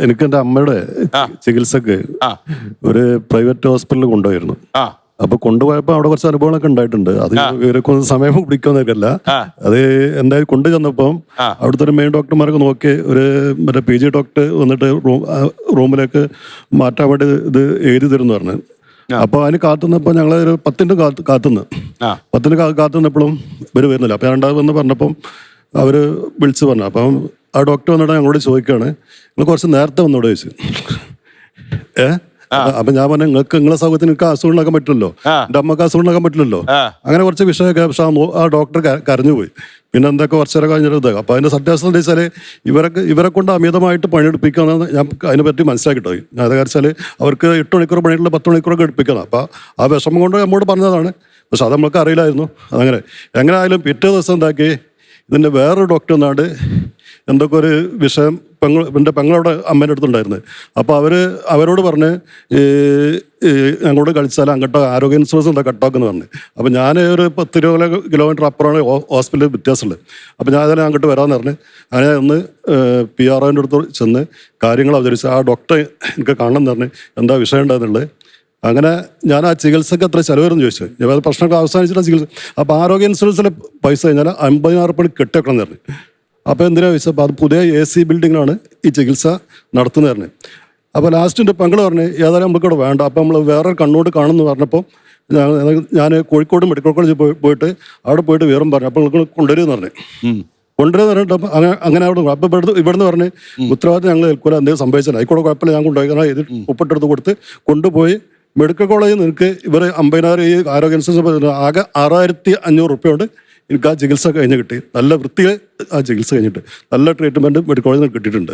എനിക്ക് എൻ്റെ അമ്മയുടെ ചികിത്സക്ക് ഒരു പ്രൈവറ്റ് ഹോസ്പിറ്റലിൽ കൊണ്ടുപോയിരുന്നു. അപ്പൊ കൊണ്ടുപോയപ്പോ അവിടെ കുറച്ച് അനുഭവങ്ങളൊക്കെ ഉണ്ടായിട്ടുണ്ട്. അത് ഇവരൊക്കെ ഒന്ന് സമയം പിടിക്കുന്നതൊക്കെയല്ല. അത് എന്തായാലും കൊണ്ടു ചെന്നപ്പം അവിടുത്തെ ഒരു മെയിൻ ഡോക്ടർമാരൊക്കെ നോക്കി ഒരു മറ്റേ PG ഡോക്ടർ വന്നിട്ട് റൂമിലേക്ക് മാറ്റാൻ വേണ്ടി ഇത് എഴുതി തരുമെന്ന് പറഞ്ഞു. അപ്പൊ അതിന് കാത്തുനിന്നപ്പോ ഞങ്ങൾ ഒരു 10 കാത്തുനിന്നപ്പോഴും ഇവര് വരുന്നില്ല. അപ്പൊ രണ്ടാമത് വന്ന് പറഞ്ഞപ്പം അവര് വിളിച്ചു പറഞ്ഞു. അപ്പം ആ ഡോക്ടർ വന്നിട്ട് ഞങ്ങളോട് ചോദിക്കുകയാണ്, നിങ്ങൾ കുറച്ച് നേരത്തെ വന്നോട് ചോദിച്ചു. അപ്പൊ ഞാൻ പറഞ്ഞു, നിങ്ങൾക്ക് നിങ്ങളെ സൗകര്യത്തിന് നിങ്ങൾക്ക് അസുഖം ഉണ്ടാക്കാൻ പറ്റില്ലല്ലോ, എൻ്റെ അമ്മക്ക് അസുഖം ഉണ്ടാക്കാൻ പറ്റില്ലല്ലോ. അങ്ങനെ കുറച്ച് വിഷയമൊക്കെ. പക്ഷെ ആ ഡോക്ടർ കരഞ്ഞുപോയി. പിന്നെ എന്തൊക്കെ കുറച്ചേരം കഴിഞ്ഞിട്ട് അപ്പൊ അതിന്റെ സത്യാവസ്ഥ എന്താ വെച്ചാല് ഇവരെ കൊണ്ട് അമിതമായിട്ട് പണിയെടുപ്പിക്കുകയെന്ന് ഞാൻ അതിനെപ്പറ്റി മനസ്സിലാക്കിട്ടോ. അത് വെച്ചാൽ അവർക്ക് 8 മണിക്കൂർ പണിയിട്ടുള്ള 10 മണിക്കൂറൊക്കെ എടുപ്പിക്കണം. അപ്പൊ ആ വിഷമം കൊണ്ട് നമ്മോട് പറഞ്ഞതാണ്. പക്ഷെ അത് നമ്മൾക്ക് അറിയില്ലായിരുന്നു. അതങ്ങനെ എങ്ങനെ ആയാലും പിറ്റേ ദിവസം എന്താക്കി, ഇതിൻ്റെ വേറൊരു ഡോക്ടർ എന്നാണ്ട് എന്തൊക്കെ ഒരു വിഷയം എൻ്റെ പെങ്ങളുടെ അമ്മേൻ്റെ അടുത്തുണ്ടായിരുന്നു. അപ്പോൾ അവരോട് പറഞ്ഞ് ഞങ്ങളോട് കളിച്ചാൽ അങ്ങോട്ട് ആരോഗ്യ ഇൻഷുറൻസ് എന്താ കട്ടാക്കുമെന്ന് പറഞ്ഞു. അപ്പോൾ ഞാൻ ഒരു 10 കിലോമീറ്റർ അപ്പുറമാണ് ഹോസ്പിറ്റലിൽ വ്യത്യാസമുള്ളത്. അപ്പോൾ ഞാൻ അതിനെ അങ്ങോട്ട് വരാമെന്ന് പറഞ്ഞ് അങ്ങനെ ഒന്ന് PROൻ്റെ അടുത്ത് ചെന്ന് കാര്യങ്ങൾ അവതരിച്ച് ആ ഡോക്ടറെ എനിക്ക് കാണണം എന്ന് പറഞ്ഞ് എന്താ വിഷയം ഉണ്ടായിരുന്നുള്ളത്. അങ്ങനെ ഞാൻ ആ ചികിത്സക്ക് എത്ര ചിലവരെന്ന് ചോദിച്ചു. ഞാൻ പ്രശ്നമൊക്കെ അവസാനിച്ചിട്ട് ചികിത്സ. അപ്പോൾ ആരോഗ്യ ഇൻഷുറൻസിലെ പൈസ കഴിഞ്ഞാൽ 50,000 കെട്ടിവെക്കണം എന്ന് പറഞ്ഞു. അപ്പോൾ എന്തിനാ ചോദിച്ചപ്പോൾ അത് പുതിയ AC ബിൽഡിങ്ങിനാണ് ഈ ചികിത്സ നടത്തുന്നത് പറഞ്ഞു. അപ്പോൾ ലാസ്റ്റിൻ്റെ പെങ്ങൾ പറഞ്ഞ് ഏതായാലും നമുക്കിവിടെ വേണ്ട, അപ്പോൾ നമ്മൾ വേറെ കണ്ണോട് കാണുമെന്ന് പറഞ്ഞപ്പോൾ ഞാൻ കോഴിക്കോട് മെഡിക്കൽ കോളേജിൽ പോയിട്ട് അവിടെ പോയിട്ട് വിവരം പറഞ്ഞു. അപ്പോൾ നിങ്ങൾ കൊണ്ടുവരുമെന്ന് പറഞ്ഞു. കൊണ്ടുവരുന്ന പറഞ്ഞിട്ട് അങ്ങനെ അവിടെ അപ്പോൾ ഇവിടുന്ന് പറഞ്ഞ് ഉത്തരവാദിത്തം ഞങ്ങൾ ഏൽക്കൂല, എന്തെങ്കിലും സംഭവിച്ചാൽ ആയിക്കോട്ടെ കുഴപ്പമില്ല, ഞാൻ കൊണ്ടുപോയി. കാരണം ഇത് ഒപ്പിട്ടെടുത്ത് കൊടുത്ത് കൊണ്ടുപോയി മെഡിക്കൽ കോളേജിൽ നിനക്ക് ഇവർ 50,000 ഈ ആരോഗ്യ ഇൻഷുറൻസ് ആകെ 6,500 റുപ്യ കൊണ്ട് എനിക്ക് ആ ചികിത്സ കഴിഞ്ഞ് കിട്ടി. നല്ല വൃത്തിയിൽ ആ ചികിത്സ കഴിഞ്ഞിട്ട് നല്ല ട്രീറ്റ്മെൻറ്റ് മെഡിക്കൽ കോളേജിൽ നിന്ന് കിട്ടിയിട്ടുണ്ട്.